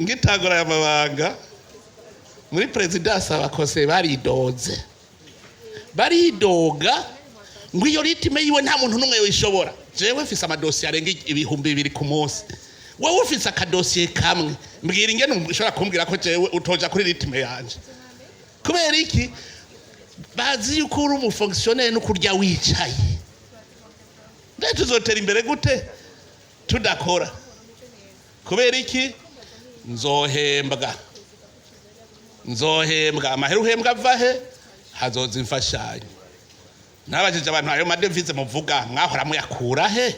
ngitangura y'amabanga muri presidence abakose baridoga ngo iyo ritime yiwe nta muntu numwe yishobora. Jewe mfise amadosiye arenga 2,000 ku munsi, wowe ufise akadosiye kamwe, mbwira ingene ushobora kumbwira ko jewe utoja kuri ritime yanje? Kubera iki? Bazi yuko uri umufonctionnaire no kurya wicaye. Nde tuzotera imbere gute tudakora? Kubera iki? Nzohembwa amahera uhembwa avahe hazoza imfashanyo. Nabajije abantu ayo madevize muvuga mwahora muyakura he?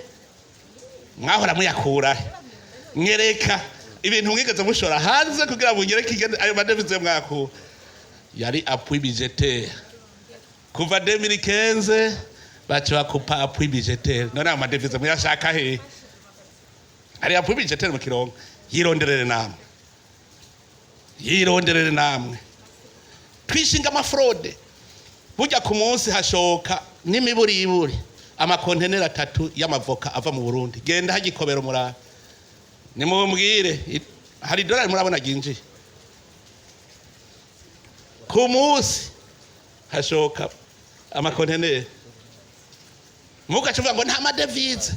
Nyereka ibintu mwigeze mushora hanze kugira ngo nyereke ayo madevize mwakura. Yari appui budgetaire kuva 2015 bacu bakupa appui budgetaire. None amadevize muyashaka he? Ari appui budgetaire mu Kirongo. Yironderere namwe twishinga amafraude. Burya ku munsi hashoka n'imiburiburi amakontenera 3 y'amavoka ava mu Burundi. Genda hagikobera umurava nimumbwire hari dolari murabona ginji ku munsi hashoka amakontenera. Mugacuvuga ngo nta madevize.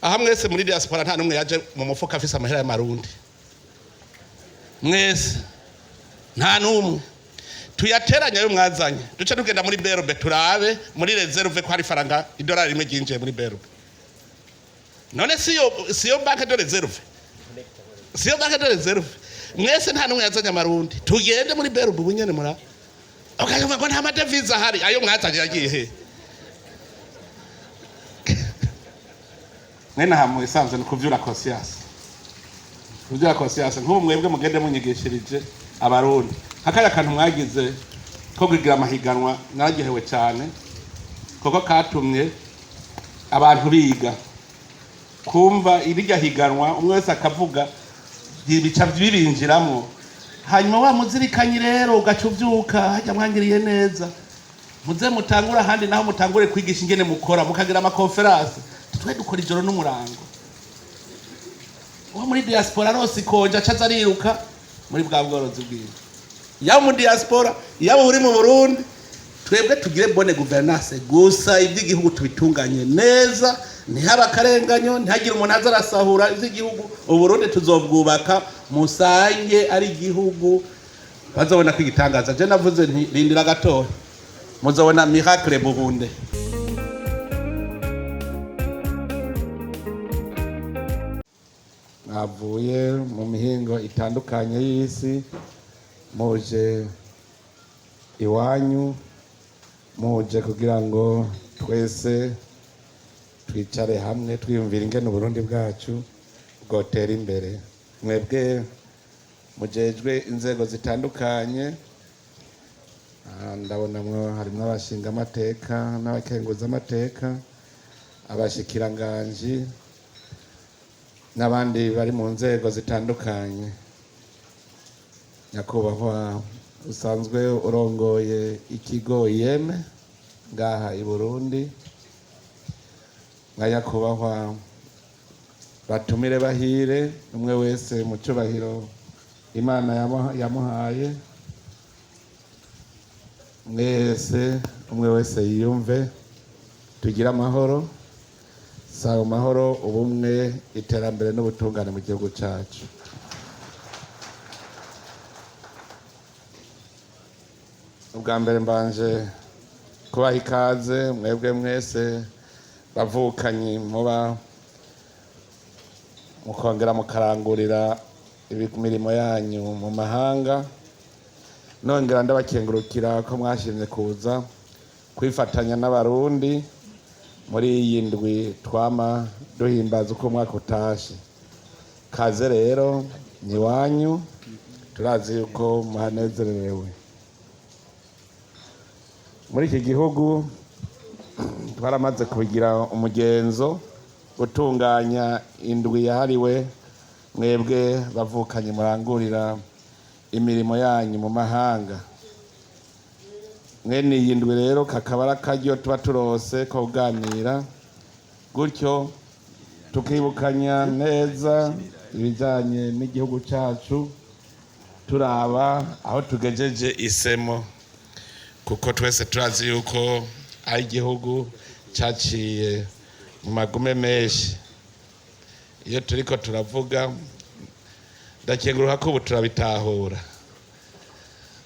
Aha mwese muri diaspora nta numwe yaje mu mufuka afise amahera y'amarundi. Mwese nta numwe tuyateranya yo mwazanye duce tugenda muri BRB turabe muri reserve ko hari faranga $1 rimwe ginje muri BRB. None siyo banque de reserve, mwese nta numwe yazanye amarundi. Tugende muri BRB bunyene mura okavuga ngo nta madevize ahari. Ayo mwazanye yagiye he? Nena hamwe isanzwe kuvyura conscience. Nk'ubu mwebwe mugende munyigishirije abarundi. Hakaya kantu mwagize ko kugira amahiganwa naragihewe cyane. Koko katumye abantu biga kumva irya higanwa umwe wese akavuga bica bibinjiramo. Hanyuma wa muzirikanye rero ugacuvyuka hajya mwangiriye neza. Muze mutangura handi naho mutangure kwigisha ingene mukora mukagira ama conference. Twe dukora ijoro n'umurango. Wa muri diaspora rose konja caza riruka muri bwa bworozi bwiwe. Ya mu diaspora ya uri mu Burundi twebwe tugire bonne gouvernance gusa iby'igihugu tubitunganye neza, ntihaba karenganyo, ntihagire umuntu azarasahura iby'igihugu. Uburundi tuzobwubaka musange ari igihugu bazobona kwigitangaza. Je navuze nti rindira gatoya muzobona miracle Burundi. Avuye mu mihingo itandukanye y'isi muje iwanyu, muje kugira ngo twese twicare hamwe twiyumvira ingene Burundi bwacu bwotera imbere. Mwebwe mujejwe inzego zitandukanye, ndabona harimo abashinga amateka n'abakenguza amateka, abashikiranganji n'abandi bari mu nzego zitandukanye. Nyakubahwa usanzwe urongoye ikigo IEM ngaha i Burundi, nyakubahwa batumire bahire umwe wese mu cyubahiro Imana yamuhaye. Mwese umwe wese yiyumve tugira amahoro, sawa mahoro, ubumwe, iterambere n'ubutungane mu gihugu cyacu. Ubwa mbere mbanje kubaha ikaze mwebwe mwese bavukanyi muba mukongera mukarangurira imirimo yanyu mu mahanga. Nongera ndabakengurukira ko mwashimye kuza kwifatanya n'abarundi muri iyi ndwi twama duhimbaza uko mwaka utashe. Kaze rero ni wanyu, turazi yuko muhanezerewe. Muri iki gihugu twaramaze kugira umugenzo gutunganya indwi yahariwe mwebwe bavukanye murangurira imirimo yanyu mu mahanga. Mwene iyi ndwi rero kakaba ari akaryo tuba turose ko kuganira gutyo tukibukanya neza ibijyanye n'igihugu cyacu turaba aho tugejeje isemo, kuko twese turazi yuko ari igihugu cyaciye mu magume menshi. Iyo turiko turavuga ndakenguruka ko ubu turabitahura,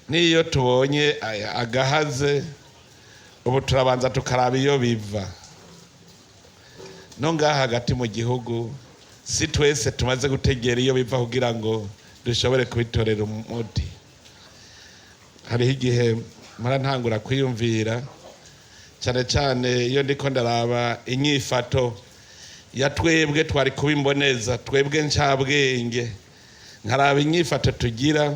n'iyo tubonye agahaze ubu turabanza tukaraba iyo biva. No ngaha hagati mu gihugu si twese tumaze gutegera iyo biva kugira ngo dushobore kubitorera umuti. Hariho igihe mara ntangura kwiyumvira cyane cyane iyo ndiko ndaraba inyifato ya twebwe twari kubimboneza, twebwe ncabwenge, nkaraba inyifato tugira,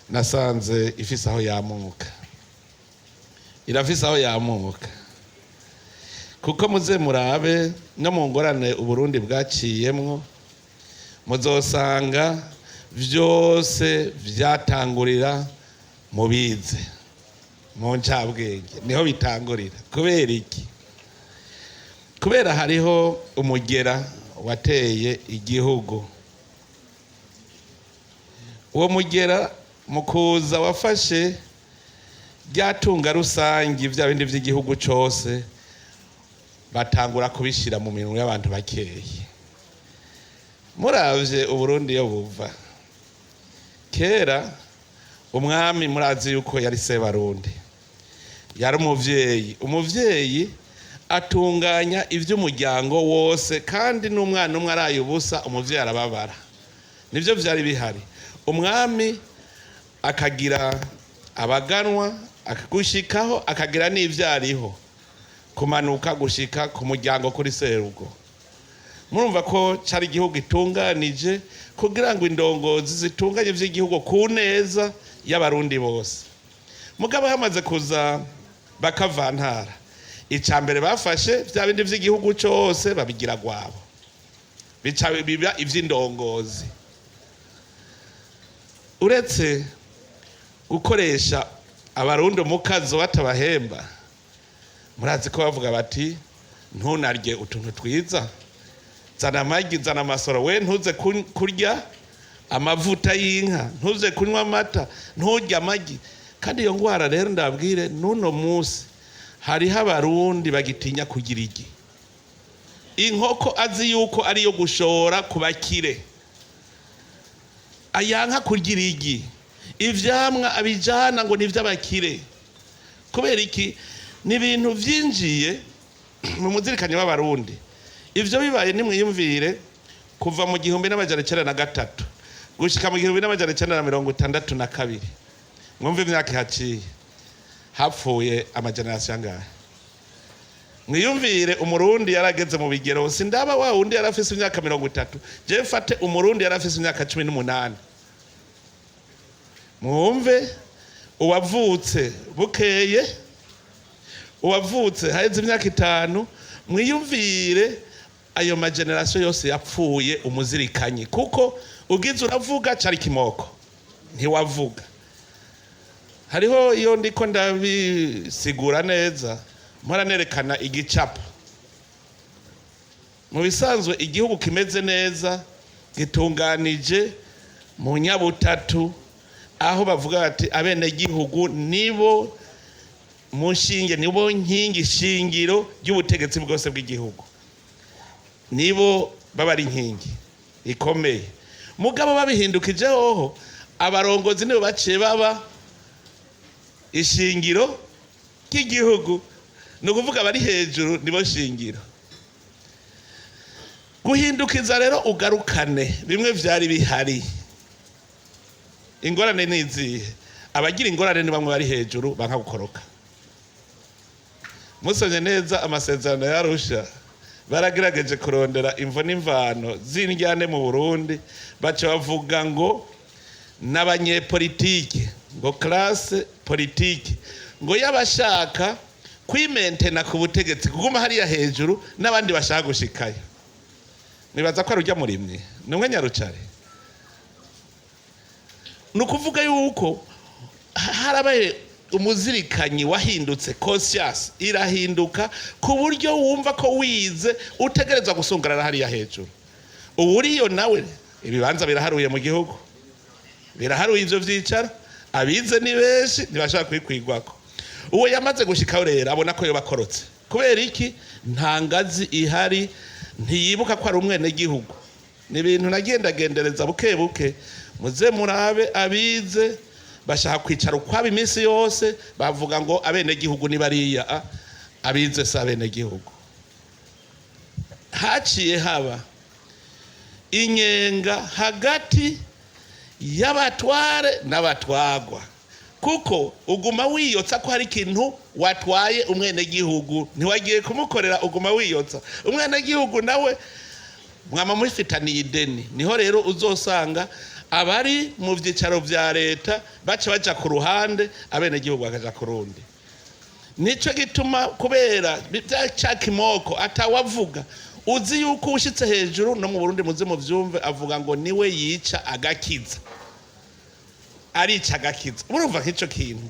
nasanze ifise aho yamuka, irafise aho yamuka. Kuko muze murabe no mu ngorane Uburundi bwaciyemwo, muzosanga vyose vyatangurira mu bize, mu ncabwenge niho bitangurira. Kubera iki? Kubera hariho umugera wateye igihugu. Uwo mugera mu kuza wafashe ryatunga rusangi vya bindi vy'igihugu cose, batangura kubishira mu minwe y'abantu bakeyi. Muravye Uburundi yo buva kera, umwami murazi yuko yari Sebarundi, yari umuvyeyi. Umuvyeyi atunganya ivy'umuryango wose, kandi n'umwana umwe araye ubusa umuvyeyi arababara. Nivyo vyari bihari. Umwami akagira abaganwa, akagushikaho, akagira n'ivyariho, kumanuka gushika ku muryango kuri serugo. Murumva ko cari igihugu itunganije kugira ngo indongozi zitunganye vy'igihugu ku neza y'abarundi bose. Mugabo hamaze kuza bakavantara, icambere bafashe vya bindi vy'igihugu cose babigira gwabo, bica biba ivy'indongozi. Uretse gukoresha abarundi umukazo batabahemba, murazi ko bavuga bati ntunarye utuntu twiza, zana amagi, zana amasoro, we ntuze kurya amavuta y'inka, ntuze kunywa amata, nturya amagi. Kandi iyo ngwara rero ndabwire nuno musi hariho abarundi bagitinya kugira igi. Inkoko azi yuko ariyo gushora ku bakire, ayanka kugira igi. Ivyamwa abijana ngo nivy'abakire. Kubera iki? Ni ibintu vyinjiye mu muzirikanyo w'abarundi. Ivyo bibaye nimwiyumvire kuva mu 1903 gushika mu 1962, mwumve imyaka haciye, hapfuye amagenerasiyo angahe? Mwiyumvire umurundi yarageze mu bigero, sindaba wa wundi yarafise imyaka 30, je mfate umurundi yarafise imyaka 18. Mwumve uwavutse bukeye, uwavutse haheze imyaka 5, mwiyumvire ayo magenerasiyo yose yapfuye umuzirikanyi. Kuko ugize uravuga cari kimoko, ntiwavuga. Hariho iyo ndiko ndabisigura neza, mpora nerekana igicapo. Mu bisanzwe igihugu kimeze neza, gitunganije mu nyabutatu, aho bavuga bati abene gihugu nibo mushinge, nibo nkingi shingiro y'ubutegetsi bwose bw'igihugu, nibo baba ari nkingi ikomeye. Mugabo babihindukije hoho, abarongozi nibo baciye baba ishingiro ry'igihugu, ni ukuvuga bari hejuru nibo shingiro. Guhindukiza rero ugarukane bimwe vyari bihari. Ingorane nizihe? Abagira ingorane ni bamwe bari hejuru banka gukoroka. Musonye neza amasezerano y'Arusha, baragerageje kurondera imvo n'imvano z'indyane mu Burundi, baca bavuga ngo n'abanyepolitike, ngo classe politique, ngo yabashaka kwimentena ku butegetsi, kuguma hariya hejuru n'abandi bashaka gushikayo. Nibaza ko arujya murimye numwe Nyarucare. Nukuvuga yuko harabaye umuzirikanyi wahindutse conscious irahinduka ku buryo wumva ko wize utegereza gusongarara hariya hejuru. Ubu uriyo nawe ibibanza biraharuye mu gihugu, biraharuye ivyo vyicara, abize ni benshi ntibashaka kwikwigwako. Uwo yamaze gushikaho rero abona ko yo bakorotse. Kubera iki? Nta ngazi ihari, ntiyibuka ko ari umwene gihugu. Ni ibintu nagendagendereza buke buke, muze murabe abize bashaka kwicara ukwabo iminsi yose, bavuga ngo abene gihugu ni bariya, abize si abene gihugu. Haciye haba inyenga hagati y'abatware n'abatwagwa, kuko uguma wiyotsa ko hari ikintu watwaye umwene gihugu, ntiwagiye kumukorera, uguma wiyotsa. Umwene gihugu nawe mwama mufitaniye ideni. Niho rero uzosanga abari mu vyicaro vya leta baca ku ruhande, abene gihugu bakaja ku rundi. Nico gituma kubera bya kimoko atawavuga, uzi yuko ushitse hejuru no mu Burundi muze mu vyumve avuga ngo niwe yica agakiza, arica agakiza. Urumva nk'ico kintu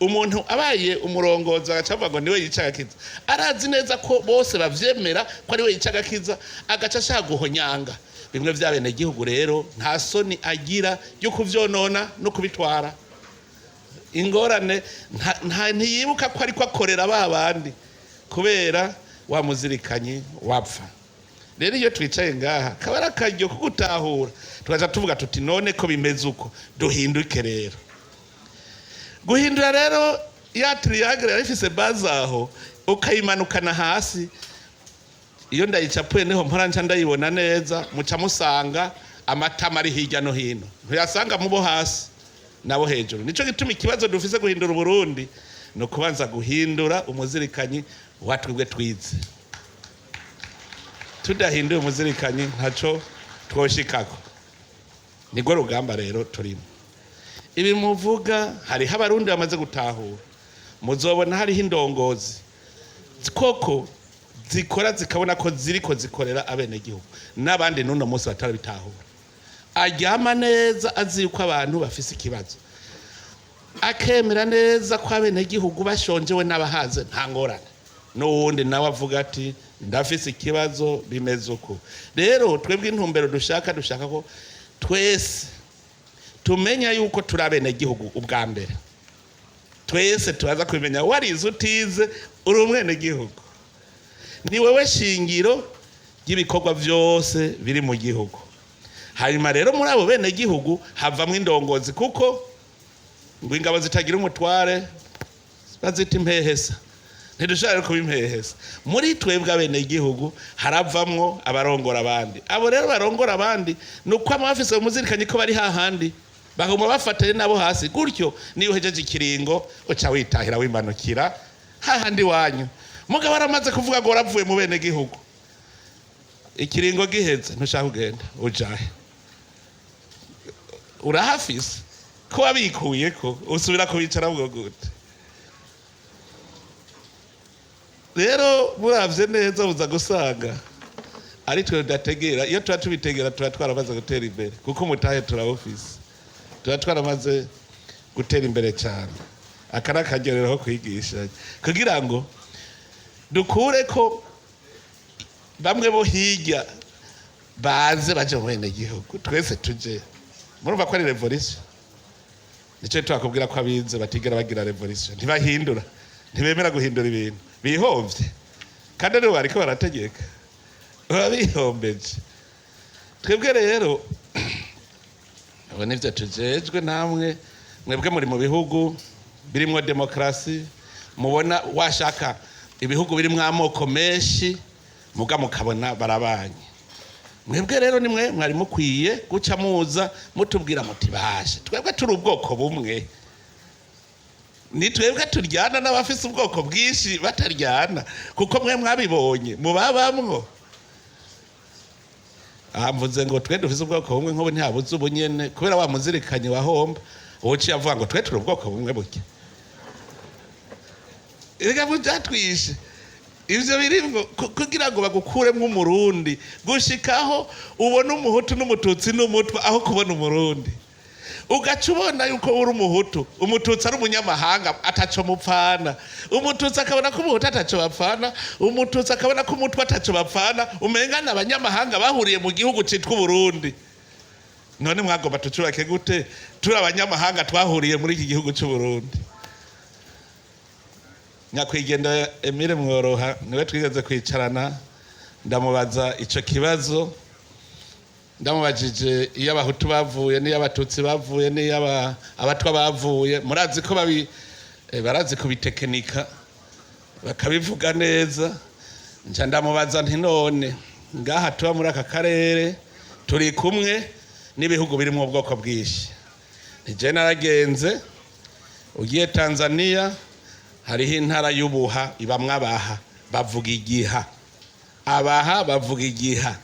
umuntu abaye umurongozi agacavuga ngo niwe yica agakiza, arazi neza ko bose bavyemera ko ariwe yica agakiza, agaca ashaka guhonyanga bimwe vy'abene gihugu. Rero nta soni agira yo kuvyonona no kubitwara. Ingorane ntiyibuka ko ariko akorera babandi kubera wamuzirikanye wapfa. Rero iyo twicaye ngaha kabara akaryo ko gutahura, tukaja tuvuga tuti none ko bimeze uko, duhinduke rero. Guhindura rero ya triangle yarifise base aho ukayimanukana hasi, iyo ndayicapuye niho mpora nca ndayibona neza, muca musanga amatama ari hirya no hino, ntuyasanga mubo hasi nabo hejuru. Nico gituma ikibazo dufise guhindura Uburundi no kubanza guhindura umuzirikanyi watwebwe twize. Tudahinduye umuzirikanyi ntaco twoshikako. Nigwo rugamba rero turimo. Ibi muvuga hariho abarundi bamaze gutahura, muzobona hariho indongozi koko zikora zikabona ko ziriko zikorera abene gihugu, n'abandi nuno munsi batarabitahura. Aryama neza azi yuko abantu bafise ikibazo, akemera neza ko abene gihugu bashonjewe n'abahaze nta ngorane, n'uwundi nawe avuga ati ndafise ikibazo bimeze uko. Rero twebwe intumbero dushaka ko twese tumenya yuko turi abene gihugu. Ubwa mbere twese turaza kubimenya, warize utize uri umwene gihugu, ni wewe shingiro ry'ibikorwa vyose biri mu gihugu. Hanyuma rero muri abo bene gihugu havamwe indongozi, kuko ngo ingabo zitagira umutware bazita impehesa, ntidushaka kuba impehesa. Muri twebwe abene gihugu haravamwo abarongora abandi. Abo rero barongora abandi nuko amafise umuzirikanye ko bari hahandi, bagomba bafatanye nabo hasi, gutyo niyo uhejeje ikiringo uca witahira wimanukira hahandi wanyu. Mugabo aramaze kuvuga ngo waravuye mu bene gihugu, ikiringo giheze ntushaka kugenda ujahe, urahafise ko wabikuye ko usubira kubicara bwo gute. Rero muravye neza uza gusanga ari twe dategera. Iyo tuba tubitegera tuba twaramaze gutera imbere, kuko mutahe turawufise, tuba twaramaze gutera imbere cyane. Akara akagereraho kwigisha kugira ngo dukure ko bamwe bo hirya baze baje mu bene gihugu, twese tuje. Murumva ko ari revolution. Nico twakubwira ko abize batigera bagira revolution, ntibahindura, ntibemera guhindura ibintu, bihomvye kandi rero bariko barategeka, babihombeje. Twebwe rero abo nivyo tujejwe, namwe mwebwe muri mu bihugu birimwo demokrasi, mubona washaka ibihugu birimwo amoko menshi, muga mukabona barabanye. Mwebwe rero nimwe mwari mukwiye guca muza mutubwira muti bashe twebwe turi ubwoko bumwe, ni twebwe turyana n'abafise ubwoko bwinshi bataryana, kuko mwe mwabibonye mubabamwo. Mvuze ngo twe dufise ubwoko bumwe, nkobo ntihabuze ubunyene kubera wa muzirikanye wahomba, uciye avuga ngo twe turi ubwoko bumwe buke. Erega byatwishe ivyo birimwo kugira ngo bagukuremwo umurundi, gushikaho ubona umuhutu n'umututsi n'umutwa aho kubona umurundi. ugaca ubona yuko uri umuhutu, umututsi ari umunyamahanga ataco mupfana, umututsi akabona ko umuhutu ataco bapfana, umututsi akabona ko umutwa ataco bapfana, umengana abanyamahanga bahuriye mu gihugu citwa Burundi. None mwagomba tucubake gute turi abanyamahanga twahuriye muri iki gihugu cy'u Burundi? Nyakwigendera Emile Mworoha niwe twigeze kwicarana, ndamubaza ico kibazo, ndamubajije iyo abahutu bavuye n'iyo abatutsi bavuye n'iyo abatwa bavuye, murazi ko barazi kubitekinika bakabivuga neza. Nca ndamubaza nti none ngaha tuba muri aka karere turi kumwe n'ibihugu biri mu bwoko bwinshi, nije naragenze, ugiye Tanzania hariho intara y'Ubuha ibamwe abaha bavuga igiha, abaha bavuga igiha,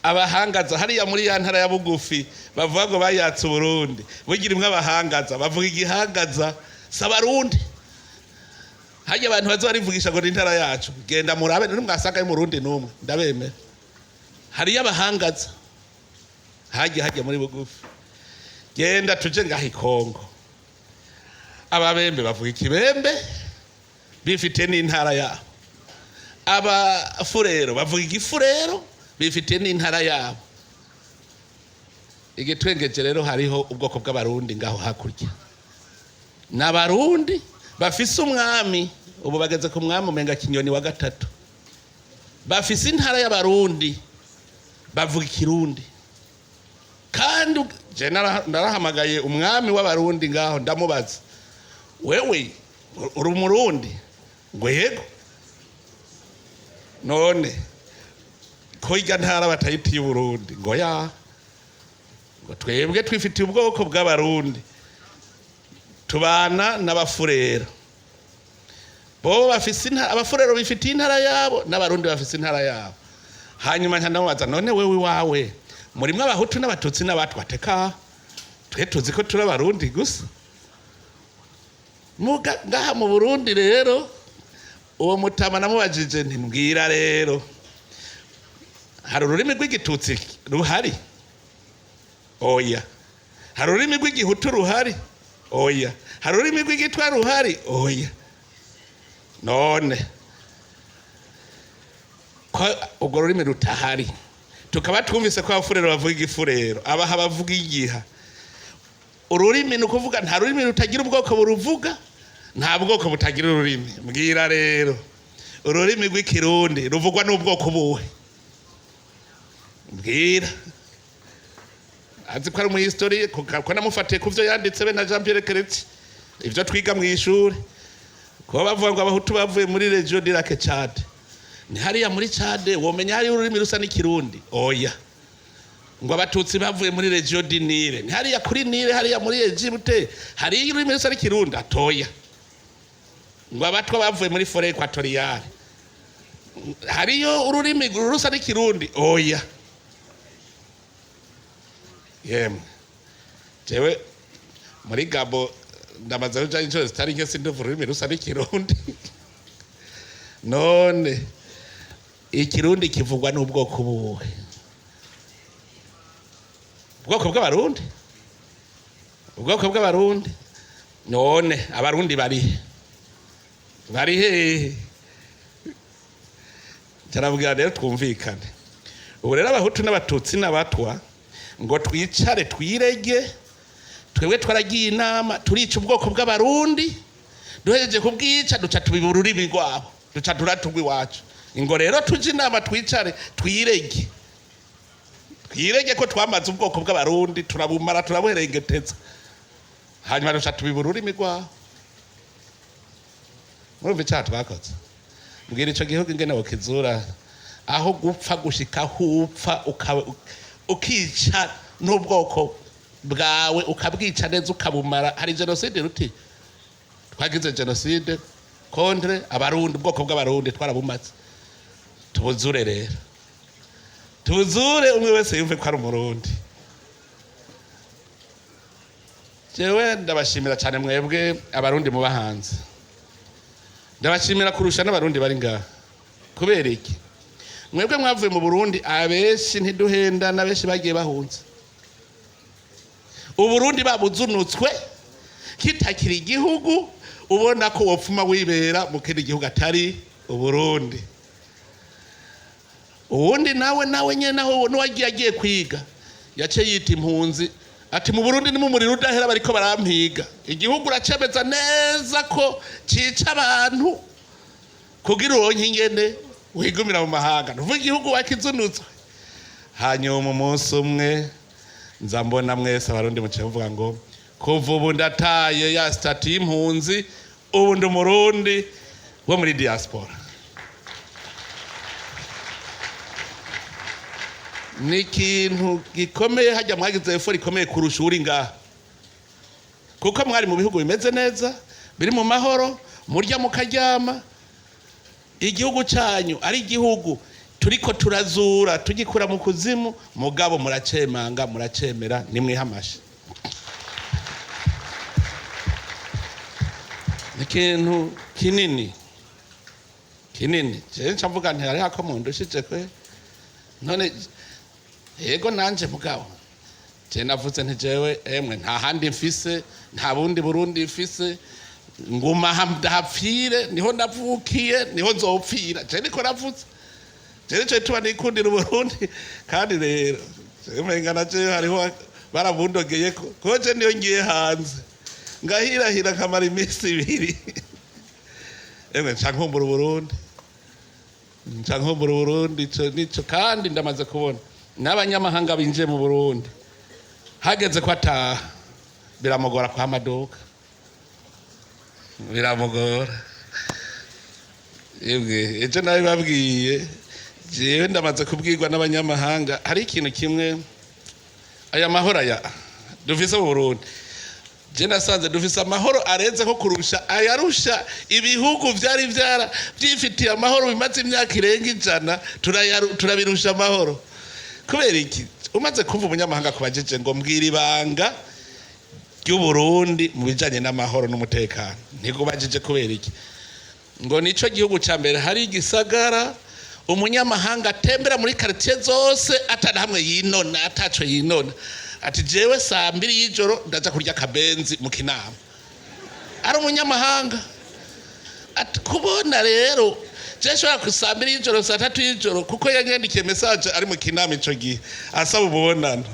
abahangaza hariya muri ya ntara ya bugufi bavuga ngo bayatse Burundi bugira imwe abahangaza bavuga igihangaza s'abarundi. Hajya abantu bazo barivugisha ngo intara yacu, genda murabe mwasanga mu Burundi numwe ndabemera. Hariya abahangaza hajya muri bugufi, genda tuje ngahi Kongo, ababembe bavuga ikibembe bifite n'intara yabo, abafurero bavuga igifurero bifite n'intara yabo. Igitwengeje rero hariho ubwoko bw'abarundi ngaho hakurya, n'abarundi bafise umwami, ubu bageze ku mwami umenga Kinyoni wa gatatu, bafise intara y'abarundi bavuga ikirundi. Kandi je narahamagaye umwami w'abarundi ngaho ndamubaza, wewe uri umurundi? Ngo yego. None ko irya ntara batayitiye Burundi? Ngo ya, ngo twebwe twifitiye ubwoko bw'abarundi, tubana n'abafurero, bo bafise intara, abafurero bifitiye intara yabo n'abarundi bafise intara yabo. Hanyuma ndamubaza, none wewe wawe murimwe abahutu n'abatutsi n'abatwa? Teka twe tuzi ko turi abarundi gusa. Ngaha mu Burundi rero uwo mutama namubajije nti mbwira rero, hari ururimi rw'igitutsi ruhari? Oya. Hari ururimi rw'igihutu ruhari? Oya. Hari ururimi rw'igitwa ruhari? Oya. None ko ubwo rurimi rutahari, tukaba twumvise ko abafurero bavuga igifurero, abaha bavuga igiha, ururimi ni ukuvuga nta rurimi rutagira ubwoko buruvuga, nta bwoko butagira ururimi. Mbwira rero, ururimi rw'ikirundi ruvugwa n'ubwoko buhe? Mbwira. Azi ko ari mu history, ko namufatiye kuvyo yanditse be na Jean Pierre Keretse, ivyo twiga mu ishuri, ko bavuga ngo abahutu bavuye muri region de Lac Tchad. Ni hariya muri Chad womenya hari ururimi rusa n'ikirundi? Oya. Ngo abatutsi bavuye muri region du Nile, ni hariya kuri Nile, hariya muri Egypte hari ururimi rusa n'ikirundi? Atoya. Ngo abatwa bavuye muri forêt équatoriale hariyo ururimi rusa n'ikirundi? Oya. Yemwe jewe muri Gabo ndamaze kuja inshuro zitari nke sinduva ururimi rusa n'ikirundi. None ikirundi kivugwa n'ubwoko buhe? Ubwoko bw'abarundi? Ubwoko bw'abarundi? None abarundi bari hehe? Tarabwira rero twumvikane. Ubu rero abahutu n'abatutsi n'abatwa ngo twicare twirege, twebwe twaragiye inama turica ubwoko bw'abarundi, duhejeje kubwica duca tubiba ururimi rwabo, duca turatugwa iwacu. Ngo rero tuje inama twicare twirege ko twamaze ubwoko bw'abarundi, turabumara turabuherengeteza, hanyuma duca tubiba ururimi rwabo. Murumva icyaha twakoze? Mbwira ico gihugu ingene wokizura aho gupfa gushika hupfa ukica n'ubwoko bwawe, ukabwica neza ukabumara. Hari genocide ruti? Twagize genocide contre abarundi, ubwoko bw'abarundi twarabumaze. Tubuzure rero, tubuzure umwe wese yumve ko ari umurundi. Jewe ndabashimira cyane mwebwe abarundi muba hanze, ndabashimira kurusha n'abarundi bari ngaha. Kubera iki? Mwebwe mwavuye mu Burundi abenshi ntiduhenda, n'abenshi bagiye bahunze. Uburundi babuzunutswe kitakiri igihugu, ubona ko wopfuma wibera mu kindi gihugu atari Uburundi. Uwundi nawe nyene naho nuwagiye agiye kwiga yace yita impunzi, ati mu Burundi ni mu muriro udahera bariko barampiga. Igihugu uracemeza neza ko cica abantu kugira uronke ingene wigumira mu mahanga, nuvuga igihugu wakizunutswe. Hanyuma umunsi umwe nza mbona mwese abarundi muciye muvuga ngo kuva ubu ndataye ya stati y'impunzi, ubu ndi umurundi wo muri diaspora. Ni ikintu gikomeye, hajya mwagize efo rikomeye kurusha uri ngaha, kuko mwari mu bihugu bimeze neza biri mu mahoro, murya mukaryama. Igihugu cyanyu ari igihugu turiko turazura tugikura mu kuzimu, mugabo muracemanga muracemera, nimwihamashe. Ikintu kinini je ncamvuga nti ari hako mundushije kwe, none yego nanje mugabo je navuze nti jewe emwe nta handi mfise, nta bundi Burundi mfise, nguma hapfire, niho navukiye niho nzopfira. Je niko navuze, je cyo tuba nikundira Burundi. Kandi rero umenga naje hariho barabundogeye ko je niyo ngiye hanze ngahirahira kamara iminsi 2 emwe ncankumbura Burundi, ncankumbura Burundi. Nico kandi ndamaze kubona n'abanyamahanga binje mu Burundi hageze ko ataha biramugora kwa amaduka, biramugora. Yebwe ejo nawe babwiye, jewe ndamaze kubwirwa n'abanyamahanga hari ikintu kimwe, aya mahoro aya dufise mu Burundi, je nasanze dufise amahoro arenze ko kurusha ayarusha ibihugu vyari byifitiye amahoro bimaze imyaka irenga 100, turabirusha amahoro. Kubera iki? Umaze kumva umunyamahanga kubajeje ngo mbwira ibanga ry'Uburundi mu bijanye n'amahoro n'umutekano, ntigubajije kubera iki? Ngo nico gihugu ca mbere hari igisagara umunyamahanga atembera muri quartier zose atana hamwe yinona, ataco yinona. Ati jewe 2:00 y'ijoro ndaja kurya kabenzi mu Kinama. Ari umunyamahanga. Ati kubona rero je shobora ku 2:00 y'ijoro 3:00 y'ijoro kuko yangendikiye message ari mu Kinama ico gihe asaba ubonano.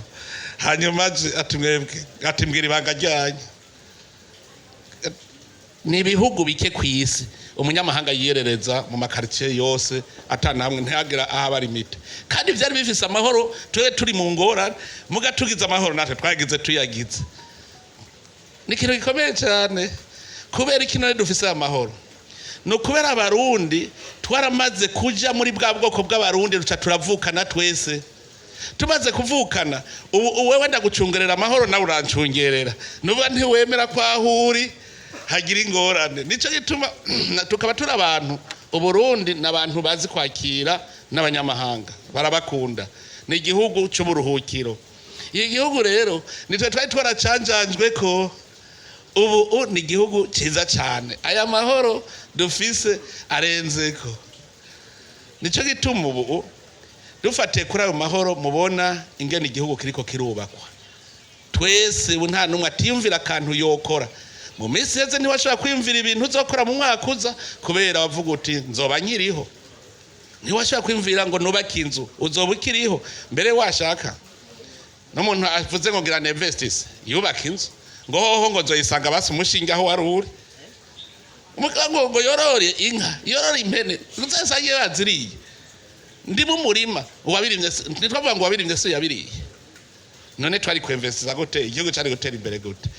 Hanyuma ati mwebwe, ati mbwira ibanga ryanyu. Ni ibihugu bike kwisi umunyamahanga yiyerereza mu makartier yose atana hamwe ntiyagira aho ari mite, kandi byari bifise amahoro. Turi mu ngorane mugatugiza amahoro, natwe twagize tuyagize. Ni ikintu gikomeye cyane. Kubera ikintu dufise amahoro, no kubera abarundi twaramaze kuja muri bwa bwoko bw'abarundi ruca turavukana twese. Tumaze kuvukana ubu wewe ndagucungerera amahoro nawe urancungerera, nuba ntiwemera kwa ahuri hagira ingorane. Nico gituma tukaba turi abantu, Uburundi n'abantu bazi kwakira n'abanyamahanga, barabakunda. Ni igihugu cy'uburuhukiro. Igihugu rero nitwe twari twaracanjanjwe ko ubu ni igihugu cyiza cyane. Aya mahoro dufise arenzeko. Nico gituma ubu dufatiye kuri ayo mahoro mubona ingene igihugu kiriko kirubakwa. Twese nta numwe atiyumvira akantu yokora. Mu minsi yeze ntiwashobora kwiyumvira ibintu uzokora mu mwaka uza kubera wavuga uti nzoba nkiriho. Ntiwashobora kwiyumvira ngo nubake inzu uzoba ukiriho. Mbere washaka n'umuntu avuze ngo ngira investis yubaka inzu ngo hoho ngo zoyisanga basi umushinga aho wari uri. Umukango ngo yorore inka, yorore impene, uzasangiye baziriye. Ndi mu murima uwabirimye, ntitwavuga ngo wabirimye se yabiriye. None twari kwinvestiza gute igihugu cyari gutera imbere gute?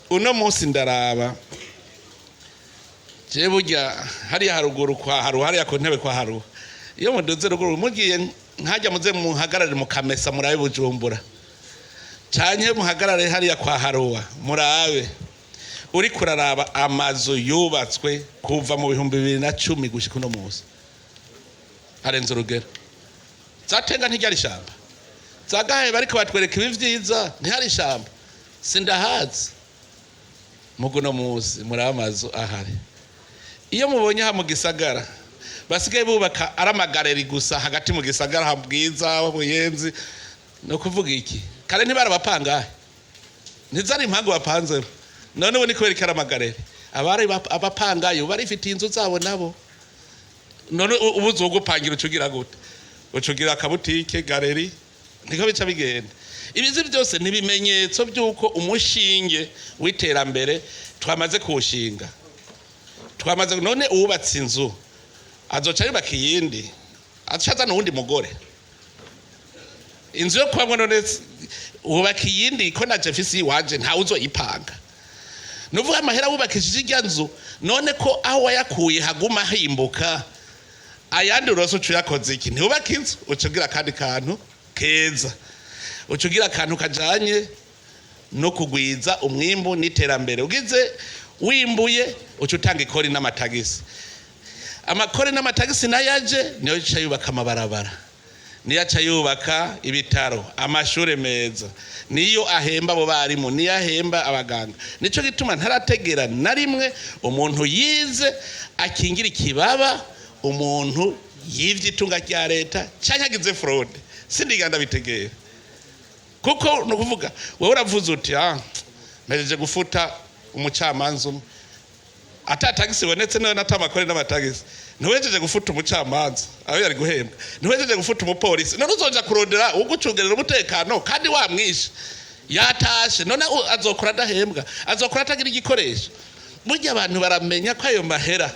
Uno munsi ndaraba je burya hari haruguru kwa haru, hari yakontebe kwa haru. Iyo muduze ruguru mugiye nkajya muze muhagarare mu Kamesa murabe Bujumbura, cyanye muhagarare hari ya kwa Haruwa murabe. Uri kuraraba amazu yubatswe kuva mu 2010 gushika uno munsi arenze urugero. Zatenga ntijyari shamba, zagahe bariko batwereka ibi vyiza ntihari shamba, sindahazi. Muguno muzi muri amazu ahari. Iyo mubonye ha mu gisagara basigaye bubaka aramagareri gusa hagati mu gisagara habwiza Buyenzi, no kuvuga iki? Kare ntibara bapangahe, ntizari impamvu bapanze none ubu ni kubera ikaramagarere abari abapangayo barifitiye inzu zabo nabo none ubuze ugupangira ucugira gute ucugira akabutike galeri niko bica bigenda ibizi byose ntibimenyetso byuko umushinge w'iterambere twamaze kuwushinga twamaze none uwubatse inzu azoca yubaka iyindi acaza n'uwundi mugore inzu yo kubamwo none wubaka iyindi ko na Jefisi waje ntawe uzoyipanga nuvuga amahera wubakishije irya nzu none ko aho wayakuye haguma himbuka ayandi urose ucuyakoze iki ntiwubaka inzu ucugira kandi kantu keza ucugira akantu kajanye no kugwiza umwimbu n'iterambere ugize wimbuye ucutanga ikori n'amatagisi amakori n'amatagisi nayaje niyo yica yubaka amabarabara niyo aca yubaka ibitaro amashure meza niyo ahemba abo barimu niyo ahemba abaganga nico gituma ntarategera na rimwe umuntu yize akingira ikibaba umuntu yivye itunga rya leta canke agize fraude sindiganda bitegera kuko no kuvuga wewe uravuze uti mejeje gufuta umucamanza atatagisi bonetse none atamakore n'amatagisi ntiwejeje gufuta umucamanza aho yari guhembwa ntiwejeje gufuta umupolisi none uzoja kurondera ugucungerera umutekano kandi wamwishe yatashe none azokora adahembwa azokora atagira igikoresho burya abantu baramenya ko ayo mahera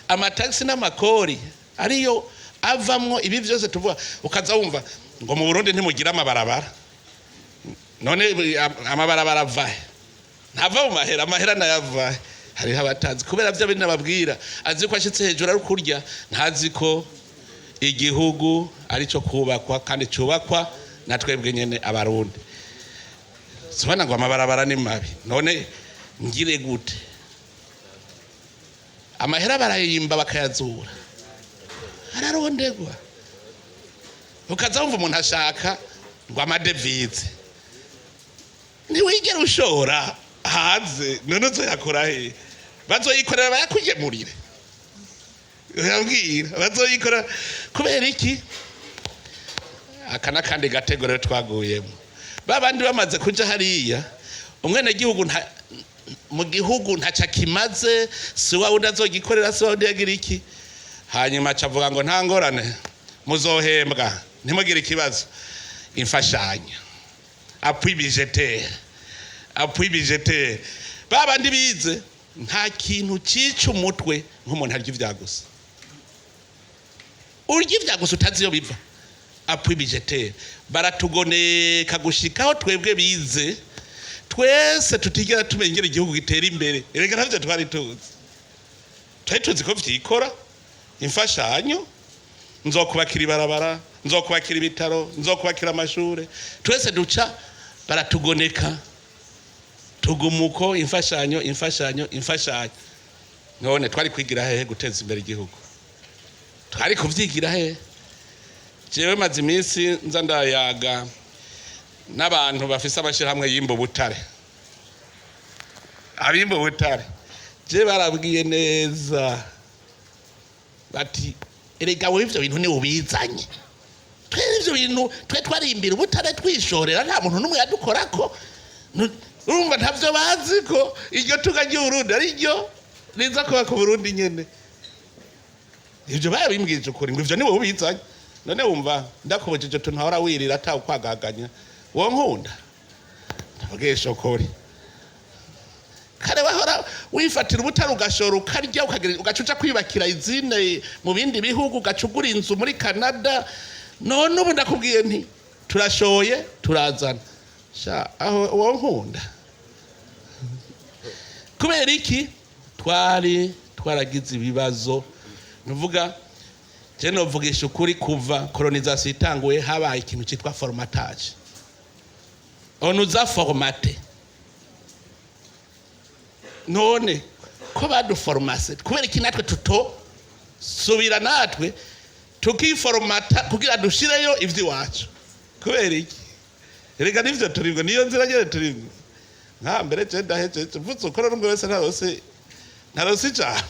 amatagisi n'amakori ariyo avamwo ibi byose tuvuga ukaza wumva ngo mu Burundi ntimugira amabarabara none amabarabara avahe ntava mu mahera nayavahe hariho abatazi kubera byo bindi nababwira azi ko ashitse hejuru ari kurya ntazi ko igihugu ari cyo kubakwa kandi cyubakwa na twebwe nyene abarundi sobana ngo amabarabara ni mabi none ngire gute amahera barayimba bakayazura ararondegwa ukaza wumva umuntu ashaka ngo amadevize niwigera ushora hanze none uzoyakora he bazoyikorera bayakugemurire yabwira bazoyikora kubera iki akana kandi gategorero twaguyemo babandi bamaze kuja hariya umwene gihugu mu gihugu ntaca kimaze si wawe udazogikorera si wawe udagira iki hanyuma acavuga ngo nta ngorane muzohembwa ntimugire ikibazo imfashanyo appui budgetaire babandi bize nta kintu cica umutwe nk'umuntu arya ivyagusa urya ivyagusa utazi iyo biva appui budgetaire baratugoneka gushikaho twebwe bize twese tutigera tumengera igihugu gitera imbere erega ntavyo twari tuzi ko vyikora imfashanyo nzokubakira ibarabara nzokubakira ibitaro nzokubakira amashure twese duca baratugoneka tugumuko imfashanyo none twari kwigira hehe guteza imbere igihugu twari kuvyigira hehe jewe maze iminsi nza ndayaga n'abantu bafise amashirahamwe yimba butare abimba butare je barabwiye neza bati erega we ivyo bintu ni ubizanye ivyo bintu twe twarimbira ubutare twishorera nta muntu numwe yadukorako urumva ntavyo bazi ko iryo tunga ry'Uburundi ari ryo riza kuba ku Burundi nyene ivyo babimbwije ukuri ngo ivyo ni wowe ubizanye none wumva ndakubojeje tunahora wirira atawe kwagaganya wo nkunda ndavugesha ukuri kare wahora wifatira ubutare ugashora ukarya ugacuca kwibakira izine mu bindi bihugu ugacugura inzu muri Canada none ubu ndakubwiye nti turashoye turazana sha aho wo nkunda kubera iki twaragize ibibazo nuvuga je novugisha ukuri kuva colonisation itanguye habaye ikintu cyitwa formatage on nous a formaté none ko baduformase kubera iki natwe subira natwe tukiformata kugira dushireyo ivyiwacu kubera iki erega nivyo turimwe niyo nzira nyene turimwe nka mbere je ndahejeje mvuze ukora rumwe wese narose ijambo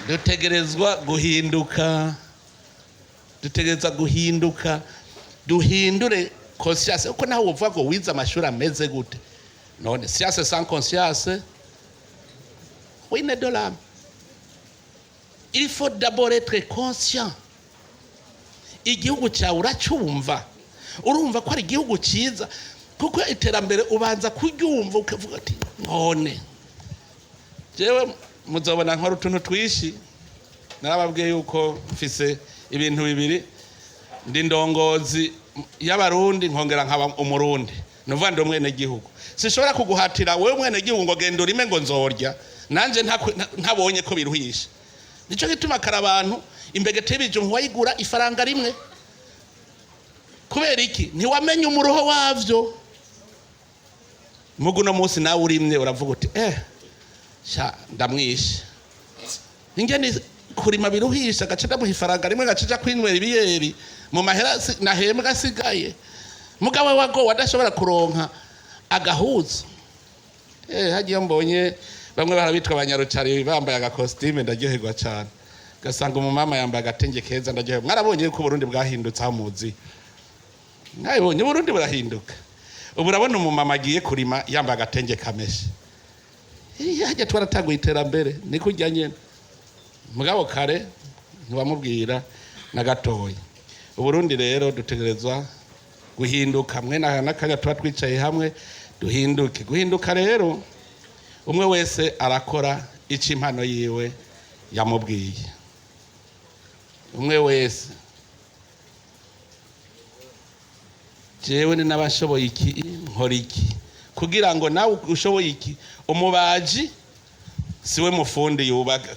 dutegerezwa guhinduka duhindure conscience uko naho uvuga ngo wize amashuri ameze gute none science sans conscience oui ne de l'âme. Il faut d'abord être conscient. Igihugu cyawe uracyumva urumva ko ari igihugu cyiza kuko iterambere ubanza kuryumva ukavuga ati none jewe muzobona nkora utuntu twishi narababwiye yuko mfise ibintu bibiri ndi ndongozi y'abarundi nkongera nkaba umurundi nuvuga ndi umwene gihugu sishobora kuguhatira wewe umwene gihugu ngo genda urime ngo nzorya nanje ntabonye ko biruhisha nico gituma kara abantu imbegete y'ibijumbu wayigura ifaranga rimwe kubera iki ntiwamenye umuruho wavyo muguno munsi nawe urimye uravuga uti sha ndamwishe ingene kurima biruhisha gace ndamuha ifaranga rimwe gacija kwinywera ibiyeri mu mahera nahembwa asigaye mugabo wago wadashobora kuronka agahuza hagiye mbonye bamwe barabitwa abanyarucari bambaye agakostime ndaryoherwa cyane gasanga umumama yambaye agatenge keza ndaryoherwa mwarabonye ko Burundi bwahindutse amuzi mwabonye Burundi burahinduka ubu urabona umumama agiye kurima yambaye agatenge kameshe hajya twaratanguye iterambere niko ujya nyene mugabo kare ntiwamubwira na gatoya Uburundi rero dutegerezwa guhinduka mwe n'akanya tuba twicaye hamwe duhinduke guhinduka rero umwe wese arakora icyo impano yiwe yamubwiye umwe wese jewe ni n'abashoboye iki nkora iki kugira ngo nawe ushoboye iki umubaji siwe mufundi yubaka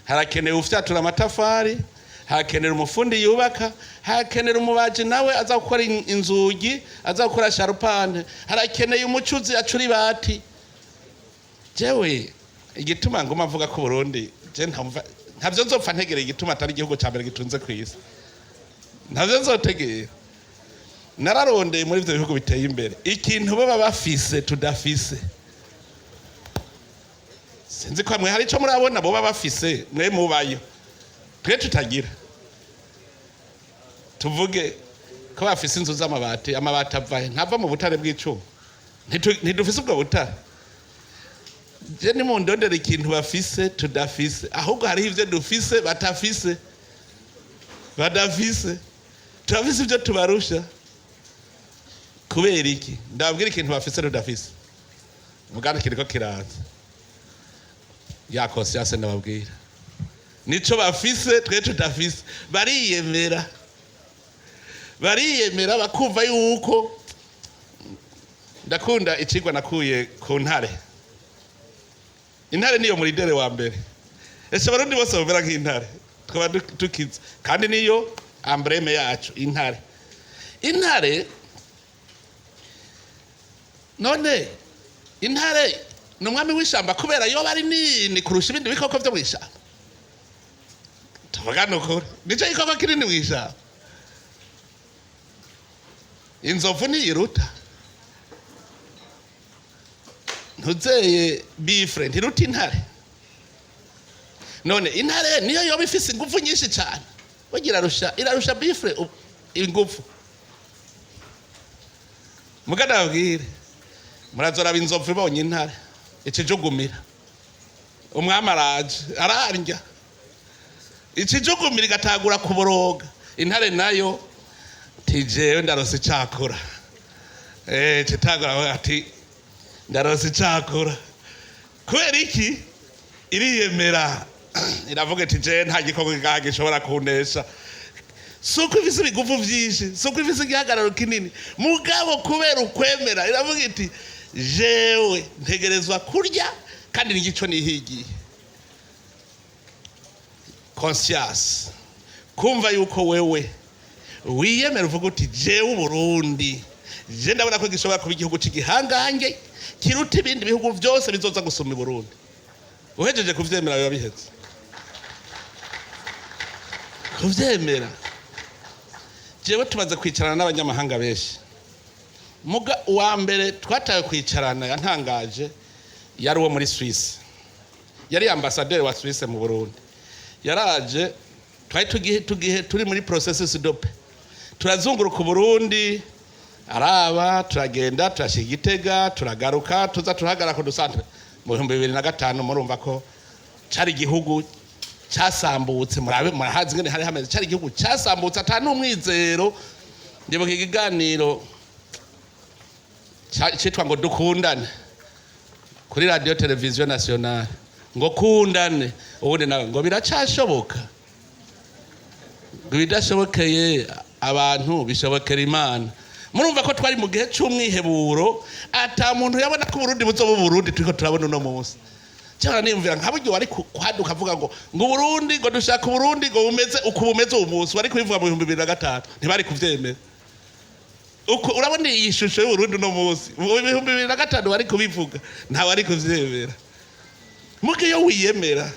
harakenewe ufyatura amatafari hakenera umufundi yubaka hakenera umubaji nawe aza gukora inzugi aza gukora sharupante harakeneye umucuzi acura ibati jewe igituma ngo mavuga ko Burundi je ntavyo nzopfa ntegereye igituma atari igihugu cya mbere gitunze ku isi ntavyo nzotegera nararondeye muri ivyo bihugu biteye imbere ikintu baba bafise tudafise sinzi ko mwe hari ico murabona bo baba bafise mwe mubayo twe tutagira tuvuge ko bafise inzu z'amabati amabati avahe ntava mu butare bw'icuma ntidufise ubwo butare je ni mu ndondera ikintu bafise tudafise ahubwo hariho ivyo dufise batafise badafise turafise ivyo tubarusha kubera iki ndababwira ikintu bafise tudafise mugana kiriko kiraza ya conscience ndababwira nico bafise twe tudafise bariyemera bakumva yuko ndakunda icigwa nakuye ku ntare intare niyo muri dere wa mbere ese Abarundi bose bamera nk'intare twaba tukiza kandi niyo ambreme yacu intare none intare n'umwami w'ishamba kubera yo bari nini kurusha ibindi bikoko byo mw'ishamba tuvugana ukuri nico gikoko kinini mw'ishamba inzovu niyiruta ntuzeye bifre ntiruta intare none intare niyo yoba ifise ingufu nyinshi cyane bagira irarusha bifre ingufu mugana babwire murazora binzovu ibonye intare ikijugumira umwami araje ararya ikijugumira igatagura kuboroga intare nayo tijewe ndarose cyakora kitagura ati ndarose cyakora kubera iki iriyemera iravuga ati je nta gikoko gishobora kunesha suko ifise ibigufu vyinshi suko ifise igihagararo kinini mugabo kubera ukwemera iravuga iti jewe ntegerezwa kurya kandi nigico nihigiye conscience kumva yuko wewe wiyemera uvuga uti jewe Burundi je ndabona ko gishobora kuba igihugu cy'igihangange kiruta ibindi bihugu byose bizoza gusoma Burundi uhejeje kuvyemera biba biheze kuvyemera jewe tumaze kwicarana n'abanyamahanga benshi muga wa mbere twataye kwicarana yantangaje yari uwo muri Suisse yari ambassadeur wa Suisse mu Burundi yaraje twari tugihe turi muri processus dope turazunguruka Burundi araba turagenda turashika Gitega turagaruka tuza turahagara ku dusantre mu 2005 murumva ko cari igihugu cyasambutse murahazi ngene hari hameze cari igihugu cyasambutse atanu umwizero ndibuka ikiganiro cyitwa ngo dukundane kuri radio television nationale ngo kundane ubundi nawe ngo biracashoboka bidashobokeye abantu bishobokera Imana murumva ko twari mu gihe cy'umwiheburo ata muntu yabona ko Burundi buzoba Burundi turiko turabona uno munsi cyane nimvira nkaburyo wari kwaduka avuga ngo Burundi ngo dushaka Burundi ngo bumeze uko bumeze umunsi wari kubivuga mu 2005 ntibari kuvyemera uko urabona iyi shusho y'Uburundi uno munsi mu 2005 wari kubivuga nta wari kuvyemera muke yo wiyemera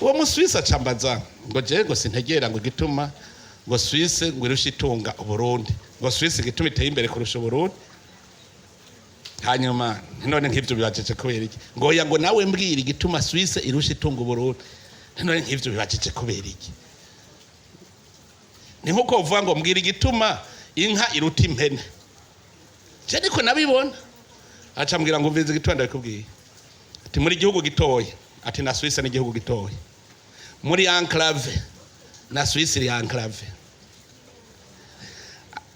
uwo muswisa acambaza ngo je ngo sintegera ngo gituma ngo Suisse ngo irusha itunga Burundi ngo Suisse gituma iteye imbere kurusha Burundi hanyuma none nk'ivyo bibajeje kubera iki ngo ya ngo nawe mbwira igituma Suisse irusha itunga Burundi none nk'ivyo bibajeje kubera iki ni nkuko uvuga ngo mbwira igituma inka iruta impene je niko nabibona aca mbwira ngo mvize igitwanda kubwiye ati muri gihugu gitoya ati na Suisse ni gihugu gitoya muri enclave na Suisse iri enclave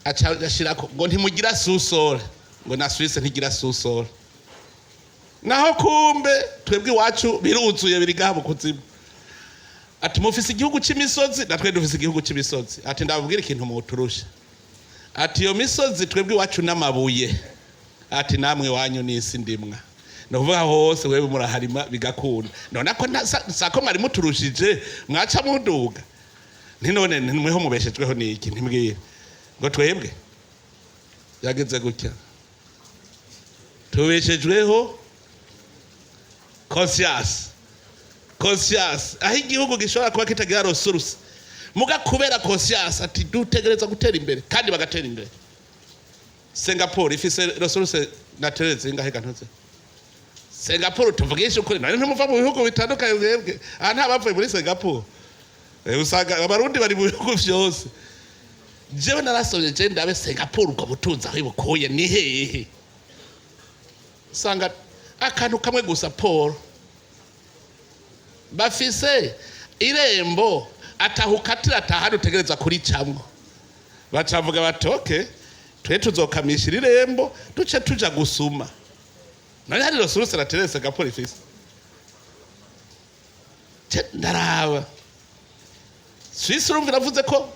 aca gashirako ngo ntimugira susole ngo na Suisse ntigira susole naho kumbe twebwe iwacu biruzuye biri gabo kuzimu ati mufise igihugu c'imisozi natwe dufise igihugu c'imisozi ati ndababwira ikintu muturusha ati iyo misozi twebwe iwacu n'amabuye ati namwe wanyu n'isi ndimwa no kuvuga hose wewe muraharima bigakunda none ko sako mari muturushije mwaca muduga none nimweho mubeshejweho niki ntimbwira ngo twebwe yageze gutya tubeshejweho conscience aho igihugu gishobora kuba kitagira resource muga kubera conscience ati dutegereza gutera imbere kandi bagatera imbere Singapore ifise resource naturelle zingahe gantuze Singapore tuvugisha ukuri none ntimuva mu bihugu bitandukanye mwebwe aha nta bapfuye muri Singapore usanga abarundi bari mu bihugu vyose jewe narasomye je ndabe Singapore uko butunza aho ibukuye ni hehe usanga akantu kamwe gusa Paul bafise irembo atahukatira atahari utegereza kuri camwe bacavuga batoke twe tuzokamishira irembo duce tuja gusuma none hari resource naturelle Singapore ifise ndaraba Suisse urumva iravuze ko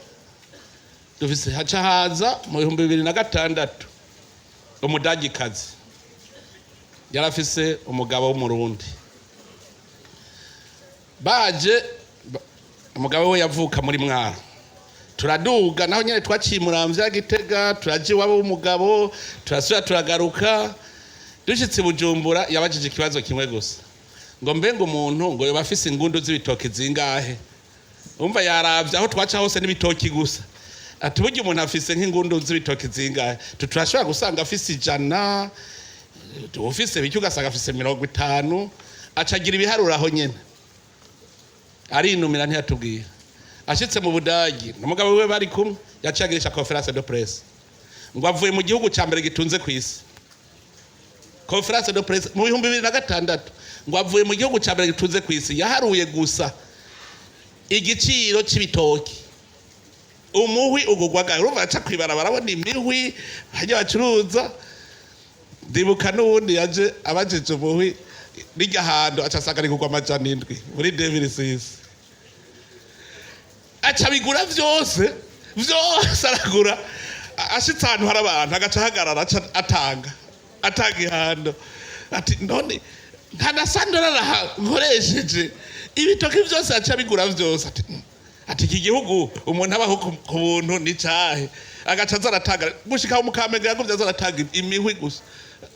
dufise haca haza mu 2006 umudagikazi yarafise umugabo w'umurundi baje umugabo we yavuka muri Mwaro turaduga naho nyene twacimuramvya Gitega turaje wabo w'umugabo turasubira turagaruka dushitse Bujumbura yabajije ikibazo kimwe gusa ngo mbenga umuntu ngo yoba afise ingundu z'ibitoki zingahe umva yaravye aho twaca hose n'ibitoki gusa ati burya umuntu afise nk'ingundu z'ibitoki zingahe turashobora gusanga afise 100 ufise biki ugasanga afise 50 acagira ibiharura aho nyene arinumira ntiyatubwira ashitse mu Budagi n'umugabo we bari kumwe yacagirisha conference de presse ngo avuye mu gihugu ca mbere gitunze ku isi conference de presse mu 2006 ngo avuye mu gihugu ca mbere gitunze ku isi yaharuye gusa igiciro c'ibitoki umuhwi ugugwaga urumva aca kwibarabara abona imihwi hajya bacuruza ndibuka n'ubundi yaje abajije umuhwi n'irya hando acasanga rigugwa amajana 7 muri 2006 aca bigura vyose aragura ashitse ahantu hari abantu agaca ahagarara atanga ihando ati none nta nasandora nkoresheje ibitoki vyose aca bigura vyose ati iki gihugu umuntu abaho ku buntu ni cahe agaca azaratanga gushika mu Kamenge yagumye azaratanga imihwi gusa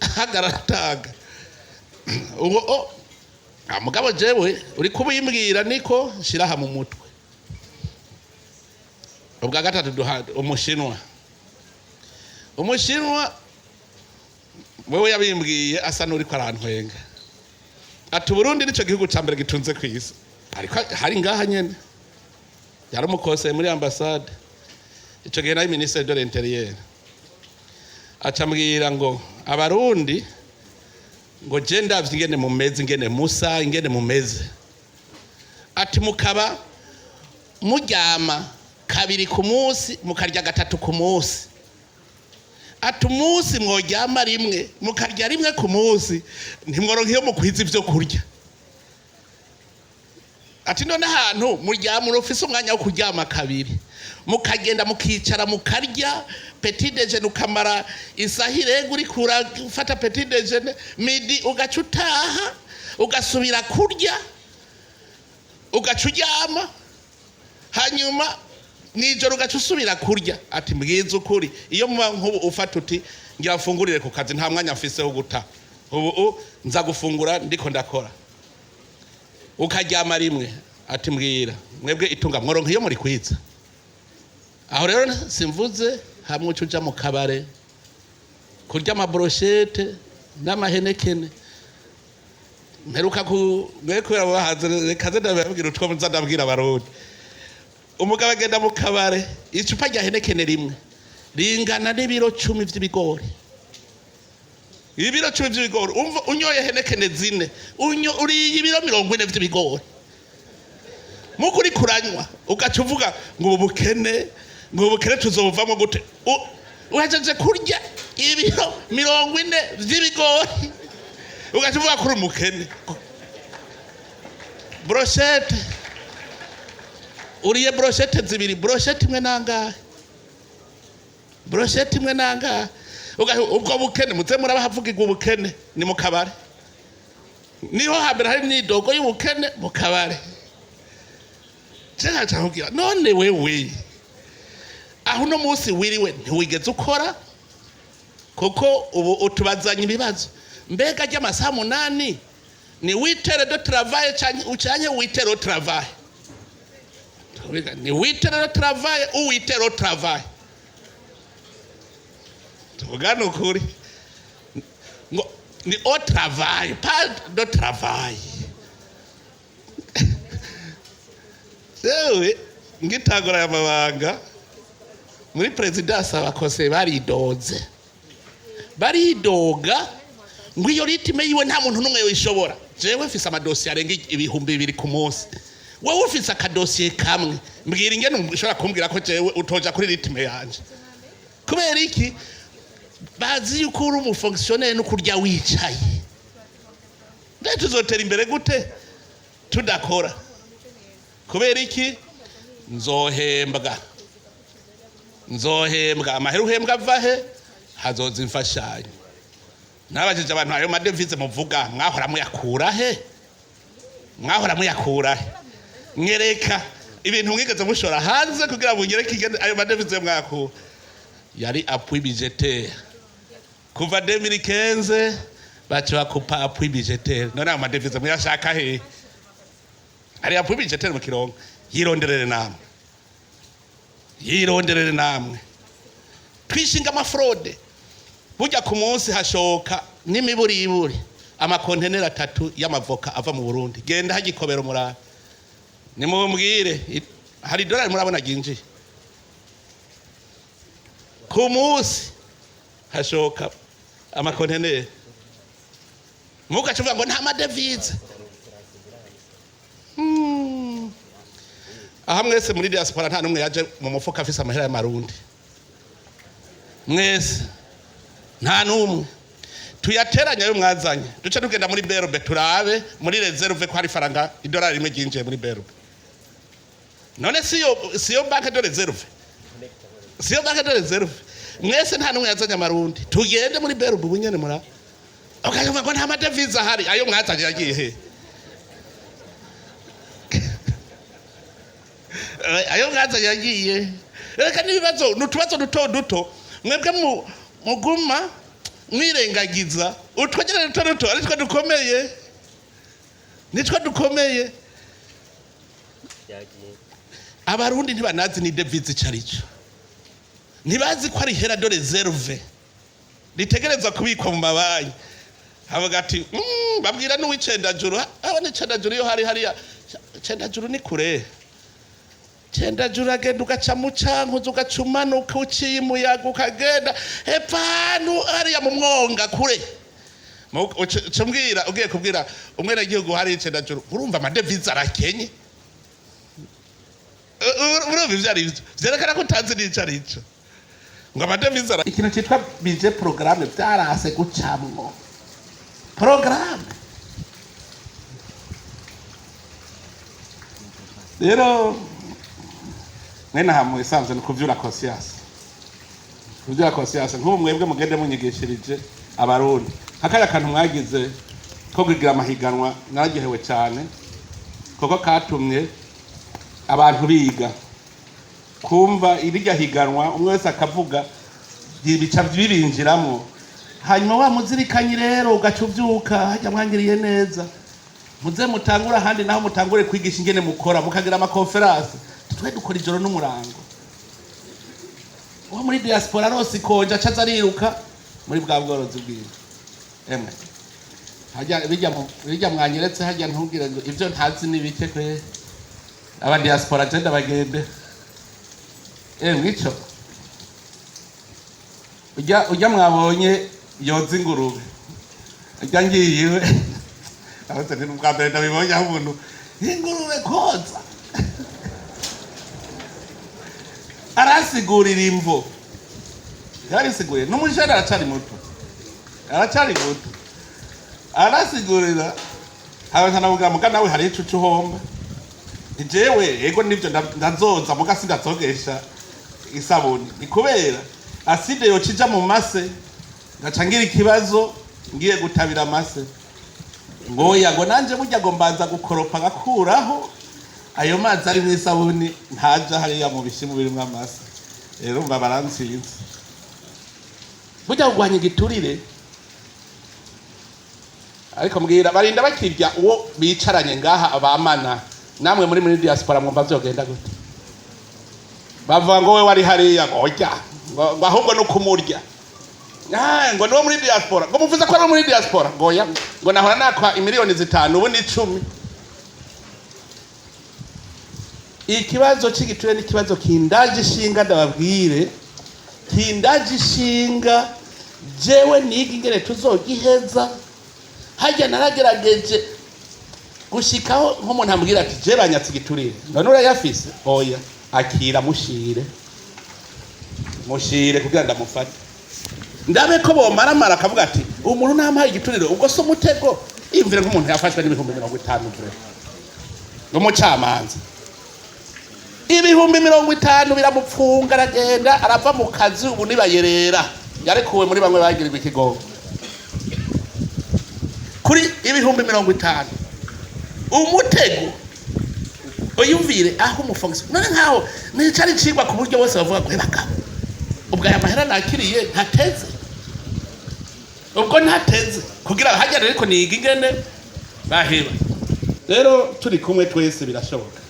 ahagarataga uwo mugabo jewe uri kubimbwira niko shiraha mu mutwe ubwa gatatu duhade umushinwa wewe yabimbwiye asa n'uri ko arantwenga ati Burundi nico gihugu ca mbere gitunze ku isi ariko hari ngaha nyene yaramukose muri ambassade icyo gihe nayo ministre de l'intérieur acambwira ngo abarundi ngo je ndavye ingene mumeze ingene musa ingene mumeze ati mukaba muryama kabiri ku munsi mukarya gatatu ku munsi ati umunsi mworyama rimwe mukarya rimwe ku munsi ntimworonka iyo mukwiza ibyo kurya ati none ahantu muryama urufise umwanya wo kuryama kabiri mukagenda mukicara mukarya petit déjeuner ukamara isaha irenga uri kurafata petit déjeuner midi ugaca utaha ugasubira kurya ugaca uryama hanyuma nijoro ugaca usubira kurya ati mbwiza ukuri iyo muba nk'ubu ufata uti ngira mfungurire ku kazi nta mwanya mfise wo guta ubu nza gufungura ndiko ndakora ukaryama rimwe ati mbwira mwebwe itunga mworonka iyo muri kwiza aho rero simvuze hamwe uca mu kabare kurya amabrochette n'amahenekene mperuka kubera bahaze reka ndababwira utwo nza ndabwira abarundi umugabo agenda mu kabare icupa rya henekene rimwe ringana n'ibiro 10 vy'ibigori ibiro 10 vy'ibigori unyoye henekene zine uriye ibiro 40 vy'ibigori mukuri kuranywa ugaca uvuga ngo ubukene tuzovamo gute uhejeje kurya ibiro 40 vy'ibigori ugaca uvuga kuri umukene brochette uriye brochette zibiri brochette imwe nangahe ubwo bukene muze murabavugirwa ubukene ni mu kabare niho hambere hari nidogo y'ubukene mu kabare cyangwa cyangwa none wewe aho no munsi wiriwe ntiwigeze ukora kuko ubu utubazanye ibibazo mbega ry'amasaha 8 ni 8 heures de travail cyangwa 8 heures de travail ni 8 heures de travail ou 8 heures de travail tugana ukuri ngo ni au travail pas de travail sewe ngitagora y'amabanga muri presidence abakose baridoga ngo iyo ritime yiwe nta muntu numwe yishobora jewe mfise amadosiye arenga 2,000 ku munsi wowe ufise akadosiye kamwe mbwira ingene ushobora kumbwira ko jewe utoja kuri ritime yanje kubera iki bazi yuko uri umufonctionnaire no kurya wicaye ndetse tuzotera imbere gute tudakora kubera iki nzohembwa amahera uhembwa avahe hazoza imfashanyo nabajije abantu ayo madevize muvuga mwahora muyakura he nyereka ibintu mwigeze mushora hanze kugira ngo nyereke ayo madevize mwakura yari appui budgétaire kuva 2015 bacho akupa appui budgétaire none ayo madevize muyashaka he ari appui budgétaire mu kirongo yironderere namwe twishinga amafraude burya ku munsi hashoka n'imiburiburi amakontenera 3 y'amavoka ava mu Burundi genda hagikobera umurara nimumbwire hari dolari murabona ginji ku munsi hashoka amakontenera mugacuvuga ngo nta madevize aha mwese muri diaspora nta numwe yaje mu mufuka afise amahera y'amarundi mwese nta numwe tuyateranya yo mwazanye duce tugenda muri berbe turabe muri reserve ko hari faranga idolari rimwe ginje muri berbe none siyo banque de reserve mwese nta numwe yazanye amarundi tugende muri berbe ubunyene mura okavuga ngo nta madevize ahari ayo mwazanye yagiye he ayo mwazanye yagiye reka nibibazo nutubazo duto mwebwe muguma mwirengagiza utwagera duto aritwa dukomeye nitwa dukomeye abarundi ntibanazi ni devize carico ntibazi ko ari hera de reserve ritegerezwa kubikwa mu mabanki havuga ati babwira n'uwicendajuru abone cendajuru yo hari hariya cendajuru ni kure Cendajuru agenda ugaca mu Cankuzo ugaca umanuka uciye umuyaga ukagenda hepfano hariya mu mwonga kure umbwira ugiye kubwira umwenegihugu hari Cendajuru urumva amadevize arakenye urumva ivyo ari vyerekana ko utazi n'ico arico ngo amadevize ikintu cyitwa budget programme byarase gucamwo programme rero mwene hamwe isanzwe kuvyura conscience nk'ubu mwebwe mugende munyigishirije abarundi hakaya kantu mwagize ko kugira amahiganwa naragihewe cyane koko katumye abantu biga kumva irya higanwa umwe wese akavuga bica bibinjiramo hanyuma wa muzirikanye rero ugacuvyuka hajya mwangiriye neza muze mutangura handi naho mutangure kwigisha ingene mukora mukagira amakonferanse twe dukora ijoro n'umurango uwo muri diaspora rose konja acaza ariruka muri bwa bworozi bwiwe emwe hajya bijya mwanyeretse hajya ntugire ngo ivyo ntazi nibike kwe aba diaspora genda bagende ico ujya mwabonye yoza ingurube ujya ngiyiwe abose ni ubwa mbere ndabibonye aho umuntu ingurube koza arasigurira imvo yarabisiguriye n'umujene aracari muto arasigurira abantu navuga muga nawe hari icucu homba jewe ego nivyo ndazoza muga sindazogesha isabuni nikubera aside yocija mu mase ngacangira ikibazo ngiye gutabira amase ngoya ngo nanje burya ngo mbanza gukoropa gakuraho ayo mazi ari n'isabuni ntaja hariya mu bishimu birimwo amase rero mba baransinze burya kugwanya igiturire ariko mbwira barinda bakirya uwo bicaranye ngaha abamana namwe muri diaspora mwumva vyogenda gute bavuga ngo we wari hariya ngoja ngo ahubwo no kumurya ngo niwo muri diaspora ngo muvuze ko ari muri diaspora ngoya ngo nahora nakwa imiliyoni 5 ubu ni 10 ikibazo cy'igiture n'ikibazo kindaje ishinga ndababwire kindaje ishinga jewe niga ingene tuzogiheza hajya naragerageje gushikaho nk'umuntu ambwira ati je banyatse igiturire none urayafise oya akira mushire kugira ndamufate ndabe ko bomaramara akavuga ati umuntu ntampaye igiturire ubwo so mutego imvire nk'umuntu yafashwe n'ibihumbi 50 vre umucamanza ibihumbi 50 biramupfunga aragenda arava mu kazi ubu nibayerera yarekuwe muri bamwe bagirirwa ikigogo kuri ibihumbi 50 umutego uyumvire aho umufonksi none nkaho nicari cigwa ku buryo bose bavuga ko bagabo ubwo aya mahera nakiriye ntateze ubwo ntateze kugira hajya ariko niga ingene baheba rero turi kumwe twese birashoboka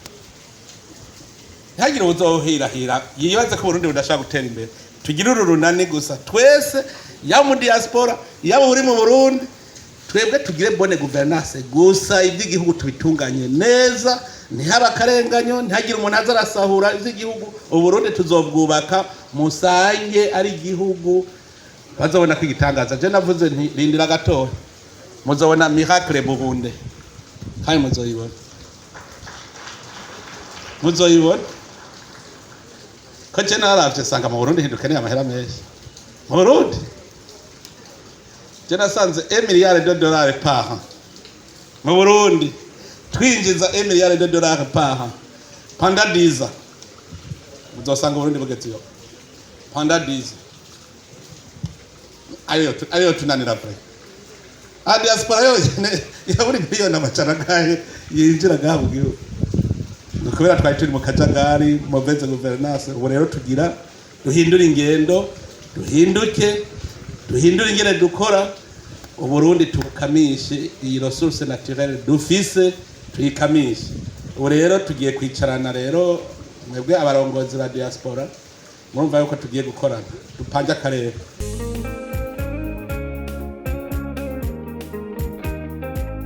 hagira uzohirahira yibaze ko Burundi budashaka gutera imbere tugira urunani gusa twese ya mu diaspora yabo uri mu Burundi twebwe tugire bonne gouvernance gusa iby'igihugu tubitunganye neza ntihaba karenganyo ntihagire umuntu azarasahura iby'igihugu Uburundi tuzobwubaka musange ari igihugu bazobona kwigitangaza je navuze nti rindira gatoya muzobona miracle Burundi kandi muzoyibona ko je naravye sanga mu Burundi hindukeneye amahera menshi mu Burundi je nasanze $1 milliard par an mu Burundi twinjiza $1 milliard par an pendant 10 ans muzosanga Burundi bugetiyo pendant 10 ans ayo tunanira pre a diaspora yo yaburi miliyoni amacana gahe yinjira gaho gihugu kubera twari turi mu kajagari mauvaise gouvernance ubu rero tugira duhindura ingendo duhindure ingene dukora Uburundi tukamishe iyi ressource naturelle dufise tuyikamishe ubu rero tugiye kwicarana rero mwebwe abarongozi ba diaspora murumva yuko tugiye gukorana dupanje akarere